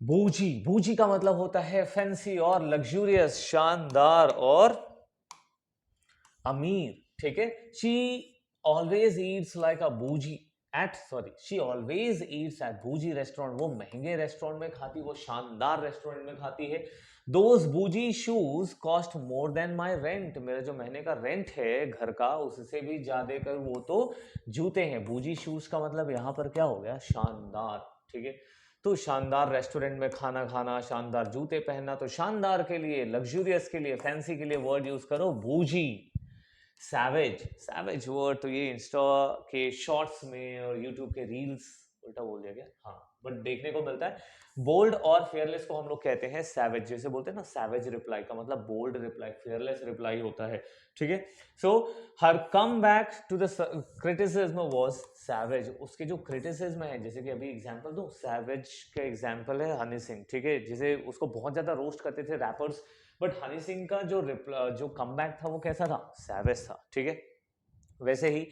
बूजी, बूजी का मतलब होता है फैंसी और लग्जूरियस, शानदार और अमीर। ठीक है, she always eats like a boujee at sorry she always eats at boujee restaurant. वो महंगे रेस्टोरेंट में खाती, वो शानदार रेस्टोरेंट में खाती है। दोज बूजी shoes cost more than my rent. मेरा जो महीने का रेंट है घर का, उससे भी ज्यादा कर वो तो जूते हैं। बूजी शूज का मतलब यहां पर क्या हो गया, शानदार। ठीक है, तो शानदार रेस्टोरेंट में खाना खाना, शानदार जूते पहनना, तो शानदार के लिए, लग्जूरियस के लिए, फैंसी के लिए वर्ड यूज करो बूजी। सैवेज, सैवेज वर्ड तो ये इंस्टा के शॉर्ट्स में और यूट्यूब के रील्स, उल्टा बोल दिया गया, हाँ, बट देखने को मिलता है। बोल्ड और फेयरलेस को हम लोग कहते हैं सैवेज। जैसे बोलते हैं ना सैवेज रिप्लाई का मतलब बोल्ड रिप्लाई, फेयरलेस रिप्लाई होता है। ठीक है, so her come back to the criticism was savage. उसके जो क्रिटिसिज्म है, जैसे कि अभी एग्जांपल दूं, सैवेज का एग्जांपल है हनी सिंह। ठीक है, जिसे उसको बहुत ज्यादा रोस्ट करते थे रैपर्स, बट हनी सिंह का जो कमबैक था वो कैसा था, सैवेज था। ठीक है, वैसे ही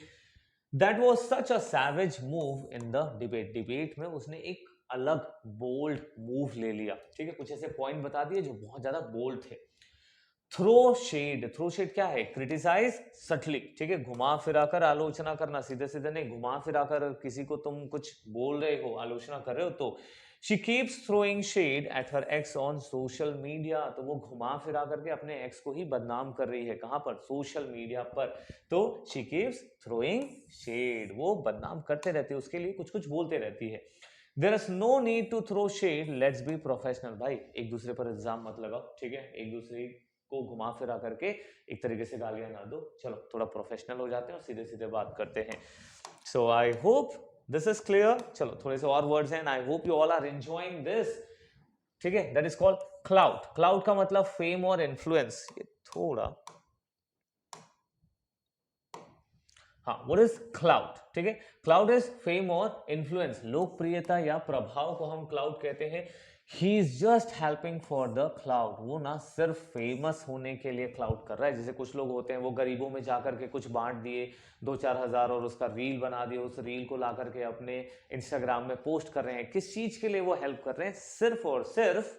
that was such a savage move in the debate. Debate में उसने एक अलग बोल्ड मूव ले लिया। ठीक है, कुछ ऐसे पॉइंट बता दिए जो बहुत ज्यादा बोल्ड थे। थ्रो शेड, थ्रो शेड क्या है, क्रिटिसाइज सटली। ठीक है, घुमा फिरा कर आलोचना करना, सीधे सीधे नहीं, घुमा फिरा कर किसी को तुम कुछ बोल रहे हो, आलोचना कर रहे हो तो। She keeps throwing shade at her ex on social media. तो वो घुमा फिरा करके अपने एक्स को ही बदनाम कर रही है, कहां पर, सोशल मीडिया पर। तो शी कीप्स थ्रोइंग शेड, वो बदनाम करते रहते हैं, उसके लिए कुछ कुछ बोलते रहती है। There is no need to throw shade, let's be professional. भाई एक दूसरे पर इल्जाम मत लगाओ। ठीक है, एक दूसरे को घुमा फिरा करके एक तरीके से गालियां ना दो, चलो थोड़ा प्रोफेशनल हो जाते हैं और सीधे सीधे बात करते हैं। So I hope this is clear. चलो थोड़े से और वर्ड्स हैं, I hope you all are enjoying this. ठीक है, that is called cloud. Cloud का मतलब फेम और इन्फ्लुएंस। ये थोड़ा, हाँ, व्हाट इज क्लाउड। ठीक है, क्लाउड इज फेम और इन्फ्लुएंस, लोकप्रियता या प्रभाव को हम क्लाउड कहते हैं। He is just helping for the cloud. वो ना सिर्फ फेमस होने के लिए क्लाउड कर रहा है। जैसे कुछ लोग होते हैं, वो गरीबों में जाकर के कुछ बांट दिए 2-4 हजार और उसका रील बना दिया, उस रील को ला करके अपने इंस्टाग्राम में पोस्ट कर रहे हैं। किस चीज के लिए वो हेल्प कर रहे हैं, सिर्फ और सिर्फ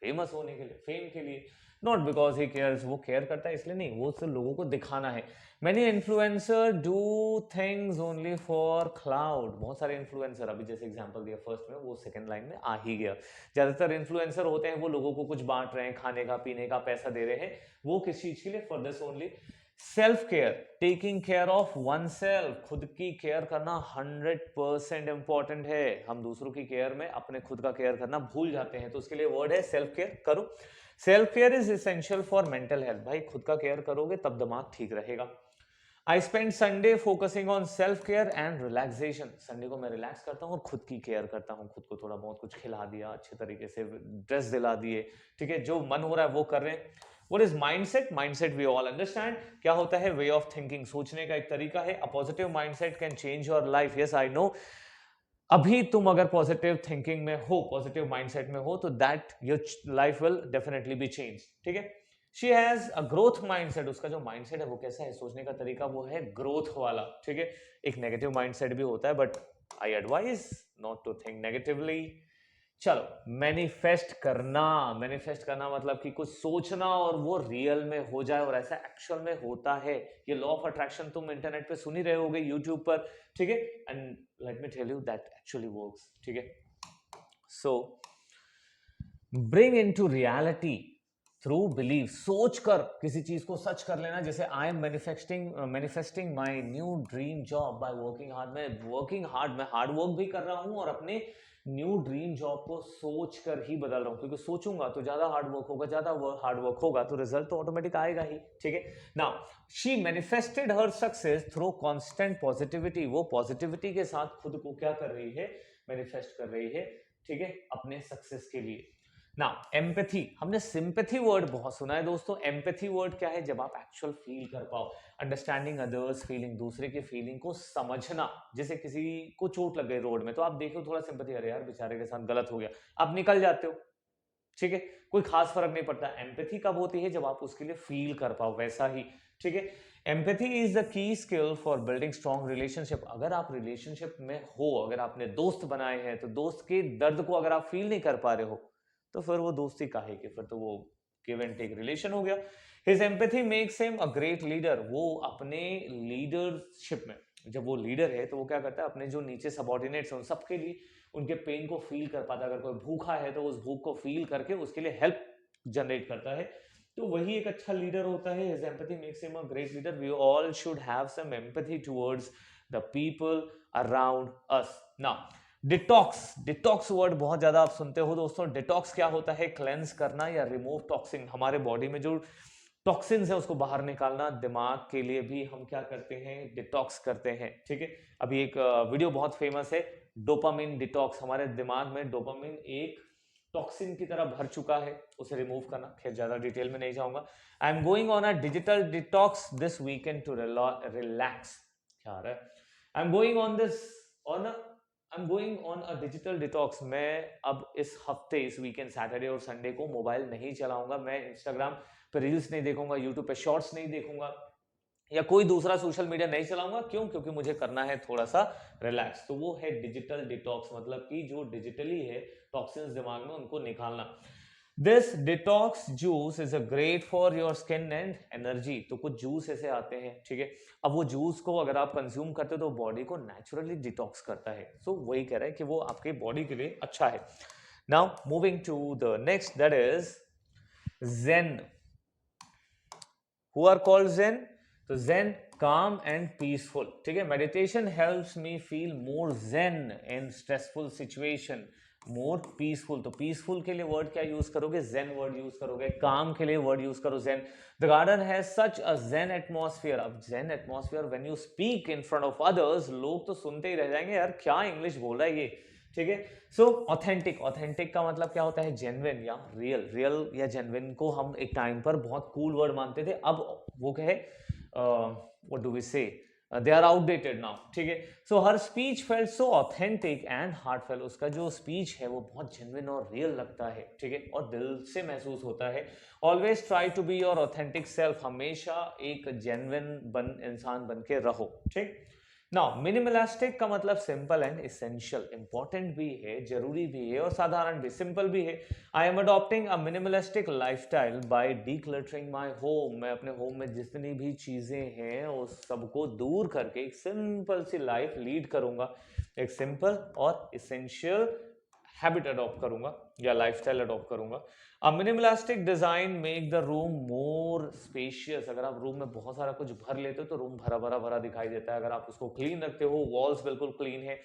फेमस होने के लिए, फेम के लिए। नॉट बिकॉज ही केयर्स, वो केयर करता है इसलिए नहीं, वो सिर्फ लोगों को दिखाना है। Many influencer do things only for cloud. बहुत सारे इन्फ्लुएंसर, अभी जैसे एग्जांपल दिया फर्स्ट में, वो सेकंड लाइन में आ ही गया। ज्यादातर इन्फ्लुएंसर होते हैं वो लोगों को कुछ बांट रहे हैं, खाने का पीने का पैसा दे रहे हैं, वो किस चीज के लिए, for this only. Self care, taking care of one self, खुद की केयर करना 100% इंपॉर्टेंट है। हम दूसरों की केयर में अपने खुद का केयर करना भूल जाते हैं, तो उसके लिए वर्ड है सेल्फ केयर करो। Self care is essential for mental health. भाई खुद का केयर करोगे तब दिमाग ठीक रहेगा। I spend Sunday focusing on self care and relaxation. Sunday को मैं रिलैक्स करता हूँ और खुद की केयर करता हूँ, खुद को थोड़ा बहुत कुछ खिला दिया, अच्छे तरीके से ड्रेस दिला दिए। ठीक है, जो मन हो रहा है वो कर रहे हैं। What is mindset, mindset we all understand, क्या होता है, वे ऑफ थिंकिंग, सोचने का एक तरीका है। A positive mindset can change your life. Yes I know, अभी तुम अगर पॉजिटिव थिंकिंग में हो, पॉजिटिव माइंडसेट में हो, तो that your life will definitely be change. ठीक है, she has a growth mindset. उसका जो माइंडसेट है वो कैसा है, सोचने का तरीका वो है ग्रोथ वाला। ठीक है, एक नेगेटिव माइंडसेट भी होता है, but I advise not to think negatively. चलो, मैनिफेस्ट करना। मैनिफेस्ट करना मतलब कि कुछ सोचना और वो रियल में हो जाए, और ऐसा एक्चुअल में होता है। ये लॉ ऑफ अट्रैक्शन तुम इंटरनेट पे सुन ही रहे होगे, यूट्यूब पर। ठीक है, and let me tell you that actually works. ठीक है, so bring into reality through believe. सोच कर किसी चीज को सच कर लेना। जैसे I am manifesting my new dream job by working hard. मैं वर्किंग हार्ड, मैं हार्ड वर्क भी कर रहा हूं और अपने न्यू ड्रीम जॉब को सोच कर ही बदल रहा हूं, क्योंकि सोचूंगा तो ज्यादा हार्ड वर्क होगा, ज्यादा हार्ड वर्क होगा तो रिजल्ट तो ऑटोमेटिक आएगा ही। ठीक है, now she manifested her success through constant positivity. वो पॉजिटिविटी के साथ खुद को क्या कर रही है, मैनिफेस्ट कर रही है। ठीक है, अपने सक्सेस के लिए। ना एम्पैथी, हमने सिंपैथी वर्ड बहुत सुना है दोस्तों। एम्पैथी वर्ड क्या है, जब आप एक्चुअल फील कर पाओ, अंडरस्टैंडिंग अदर्स फीलिंग, दूसरे की फीलिंग को समझना। जैसे किसी को चोट लग गई रोड में, तो आप देखो थोड़ा सिंपैथी, अरे यार बेचारे के साथ गलत हो गया, आप निकल जाते हो। ठीक है, कोई खास फर्क नहीं पड़ता। एम्पैथी कब होती है, जब आप उसके लिए फील कर पाओ वैसा ही। ठीक है। Empathy is the key skill for building strong relationship. अगर आप रिलेशनशिप में हो, अगर आपने दोस्त बनाए हैं, तो दोस्त के दर्द को अगर आप फील नहीं कर पा रहे हो तो फिर वो दोस्ती काहे की, फिर तो वो गिव एंड टेक रिलेशन हो गया। His empathy makes him a great leader. वो अपने लीडरशिप में, जब वो लीडर है तो वो क्या करता है, अपने जो नीचे सबॉर्डिनेट्स हैं उन सबके लिए उनके पेन को फील कर पाता है। अगर कोई भूखा है तो उस भूख को फील करके उसके लिए हेल्प जनरेट करता है, तो वही एक अच्छा लीडर होता है। His empathy makes him a great leader. We all should have some empathy towards the people around us. Now, detox word बहुत ज्यादा आप सुनते हो दोस्तों। डिटॉक्स क्या होता है? क्लेंस करना या रिमूव टॉक्सिन। हमारे बॉडी में जो टॉक्सिन्स है उसको बाहर निकालना। दिमाग के लिए भी हम क्या करते हैं? डिटॉक्स करते हैं, ठीक है। अभी एक वीडियो बहुत फेमस है, डोपामिन डिटॉक्स। हमारे दिमाग में डोपामिन एक टॉक्सिन की तरह भर चुका है, उसे रिमूव करना। खैर ज्यादा डिटेल में नहीं जाऊंगा। I am going on a digital detox this weekend to relax. क्या रहा है? I am going on this on I am going on a digital detox. मैं अब इस हफ्ते, इस वीकेंड, सैटरडे और संडे को मोबाइल नहीं चलाऊंगा। मैं इंस्टाग्राम पे रील्स नहीं देखूंगा, यूट्यूब पे शॉर्ट्स नहीं देखूंगा, या कोई दूसरा सोशल मीडिया नहीं चलाऊंगा। क्यों? क्योंकि मुझे करना है थोड़ा सा रिलैक्स। तो वो है डिजिटल डिटॉक्स, मतलब कि जो डिजिटली है टॉक्सिन्स दिमाग में उनको निकालना। This detox juice is a great for your skin and energy. तो कुछ जूस ऐसे आते हैं, ठीक है। अब वो जूस को अगर आप कंज्यूम करते हो तो बॉडी को नेचुरली डिटॉक्स करता है। सो वही कह रहा है कि वो आपके बॉडी के लिए अच्छा है। Now moving to the next, that is zen. Who are called zen? तो जेन काम एंड पीसफुल, ठीक है। Meditation helps me feel more zen in stressful situation, more peaceful. तो पीसफुल के लिए वर्ड क्या यूज करोगे? जेन वर्ड यूज करोगे। काम के लिए वर्ड यूज करो zen. The garden has such a zen atmosphere. अब zen atmosphere, when you speak in front of others, लोग तो सुनते ही रह जाएंगे, यार क्या इंग्लिश बोल रहा है ये, ठीक है। सो ऑथेंटिक, ऑथेंटिक का मतलब क्या होता है? जेन्युइन या रियल। रियल या जेन्युइन को हम एक टाइम पर बहुत कूल वर्ड मानते थे, अब वो कहे व्हाट डू वी से, दे आर आउटडेटेड नाउ, ठीक है। So her speech felt so authentic and heartfelt. उसका जो स्पीच है वो बहुत जेन्युइन और रियल लगता है, ठीक है, और दिल से महसूस होता है। Always try to be your authentic self. हमेशा एक जेन्युइन इंसान बन के रहो, ठीक। नाउ मिनिमलिस्टिक का मतलब सिंपल एंड इसेंशियल। इंपॉर्टेंट भी है, जरूरी भी है, और साधारण भी, सिंपल भी है। I am adopting a minimalistic lifestyle by decluttering my home. मैं अपने होम में जितनी भी चीजें हैं उस सबको दूर करके एक सिंपल सी लाइफ लीड करूंगा। एक सिंपल और इसेंशियल हैबिट अडॉप्ट करूंगा या लाइफस्टाइल अडॉप्ट करूंगा। A minimalistic design make the room more spacious. अगर आप रूम में बहुत सारा कुछ भर लेते हो तो रूम भरा भरा भरा दिखाई देता है। अगर आप उसको क्लीन रखते हो, वॉल्स बिल्कुल क्लीन है,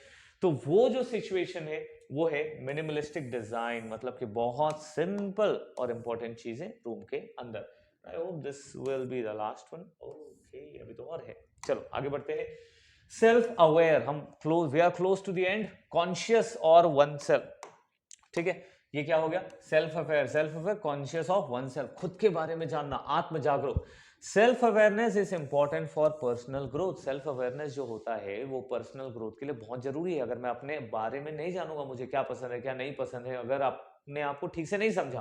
तो वो जो सिचुएशन है वो है मिनिमलिस्टिक डिजाइन, मतलब कि बहुत सिंपल और इंपॉर्टेंट चीजें रूम के अंदर। I hope this will be the last one. Okay, अभी तो और है, चलो आगे बढ़ते हैं। सेल्फ अवेयर, हम close, we are close to the end. Conscious और वन सेल्फ, ठीक है। ये क्या हो गया? Self aware, self aware, conscious of one self, खुद के बारे में जानना, आत्म जागरूक। Self awareness is important for personal growth. Self awareness जो होता है वो पर्सनल ग्रोथ के लिए बहुत जरूरी है। अगर मैं अपने बारे में नहीं जानूंगा, मुझे क्या पसंद है क्या नहीं पसंद है, अगर आपने आपको ठीक से नहीं समझा,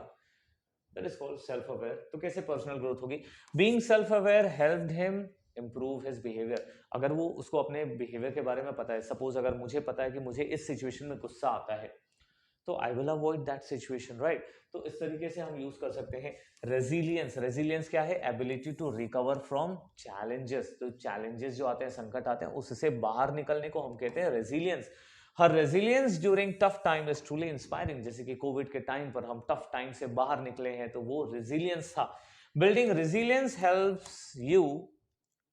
that is called self aware, तो कैसे पर्सनल ग्रोथ होगी? Being self aware helped him improve his behaviour. अगर वो, उसको अपने बिहेवियर के बारे में पता है, सपोज अगर मुझे पता है कि मुझे इस सिचुएशन में गुस्सा आता है, तो I will avoid that situation, right. तो इस तरीके से हम यूज कर सकते हैं। रेजिलियंस, रेजिलियंस क्या है? Ability to recover from challenges. तो चैलेंजेस जो आते हैं, संकट आते हैं, उससे बाहर निकलने को हम कहते हैं resilience. Her resilience during tough time is truly inspiring. जैसे कि कोविड के टाइम पर हम टफ टाइम से बाहर निकले हैं, तो वो रेजिलियंस था। Building resilience helps you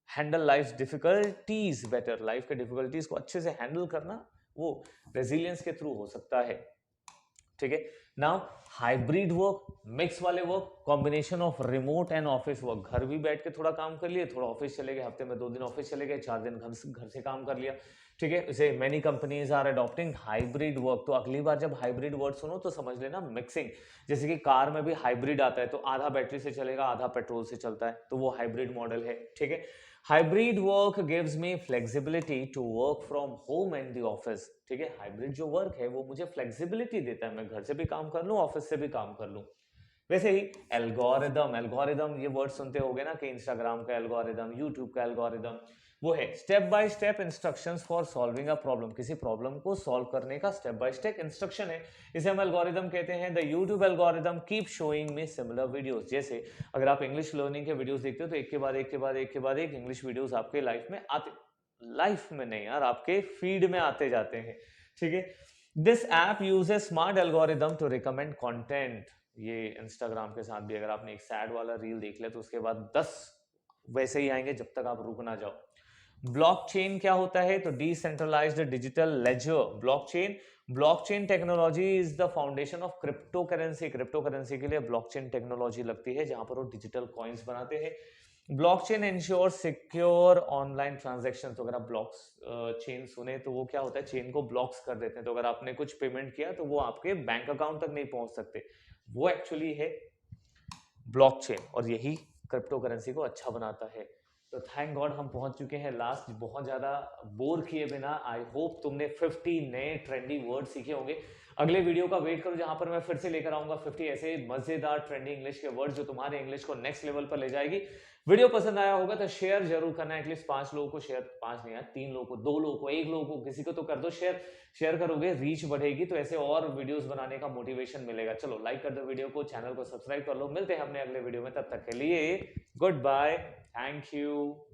handle life difficulties better. Life के डिफिकल्टीज को अच्छे से हैंडल करना वो रेजिलियंस के थ्रू हो सकता है, ठीक है। नाउ हाइब्रिड वर्क, मिक्स वाले work, combination of remote and office work. घर भी बैठ के थोड़ा काम कर लिए, थोड़ा ऑफिस चले गए, हफ्ते में 2 दिन ऑफिस चले गए, 4 दिन घर से काम कर लिया, ठीक है। इसे many companies are adopting hybrid work. तो अगली बार जब हाइब्रिड वर्ड सुनो तो समझ लेना मिक्सिंग। जैसे कि कार में भी हाइब्रिड आता है, तो आधा बैटरी से चलेगा, आधा पेट्रोल से चलता है, तो वो हाइब्रिड मॉडल है, ठीक है। Hybrid work gives me flexibility to work from home and the office, ठीक है। हाइब्रिड जो वर्क है वो मुझे फ्लेक्सिबिलिटी देता है, मैं घर से भी काम कर लूं, ऑफिस से भी काम कर लूं, वैसे ही एल्गोरिदम, एल्गोरिदम ये वर्ड सुनते होगे ना कि इंस्टाग्राम का एल्गोरिदम, यूट्यूब का एल्गोरिदम, वो है step by step instructions for solving a problem. किसी प्रॉब्लम को सॉल्व करने का स्टेप बाय स्टेप इंस्ट्रक्शन है, इसे हम एल्गोरिदम कहते हैं। The YouTube algorithm keep showing me similar videos. जैसे अगर आप इंग्लिश लर्निंग के वीडियोस देखते हो तो एक के बाद एक के बाद एक के बाद एक इंग्लिश वीडियोस आपके लाइफ में आते, लाइफ में नहीं यार, आपके फीड में आते जाते हैं, ठीक है। This app uses smart algorithm to recommend content. ये इंस्टाग्राम के साथ भी अगर आपने एक सैड वाला रील देख लिया तो उसके बाद 10 वैसे ही आएंगे जब तक आप रुक ना जाओ। ब्लॉकचेन क्या होता है? तो decentralised digital ledger. Blockchain technology is the foundation of cryptocurrency. Cryptocurrency के लिए ब्लॉकचेन टेक्नोलॉजी लगती है जहां पर वो डिजिटल कॉइन्स बनाते हैं। Blockchain ensure secure online transaction. तो अगर आप ब्लॉक्स चेन सुने तो वो क्या होता है, चेन को ब्लॉक्स कर देते हैं। तो अगर आपने कुछ पेमेंट किया तो वो आपके बैंक अकाउंट तक नहीं पहुंच सकते, वो एक्चुअली है ब्लॉकचेन, और यही क्रिप्टो करेंसी को अच्छा बनाता है। तो थैंक गॉड हम पहुंच चुके हैं लास्ट, बहुत ज्यादा बोर किए बिना। आई होप तुमने 50 नए ट्रेंडी वर्ड सीखे होंगे। अगले वीडियो का वेट करो जहां पर मैं फिर से लेकर आऊंगा 50 ऐसे मजेदार ट्रेंडी इंग्लिश के वर्ड जो तुम्हारे इंग्लिश को नेक्स्ट लेवल पर ले जाएगी। वीडियो पसंद आया होगा तो शेयर जरूर करना, एटलीस्ट 5 लोगों को शेयर, 5 नहीं यार 3 लोगों को, 2 लोगों को, 1 लोगों को, किसी को तो कर दो शेयर। शेयर करोगे रीच बढ़ेगी तो ऐसे और वीडियोस बनाने का मोटिवेशन मिलेगा। चलो लाइक कर दो वीडियो को, चैनल को सब्सक्राइब कर लो। मिलते हैं अपने अगले वीडियो में, तब तक के लिए गुड बाय, थैंक यू।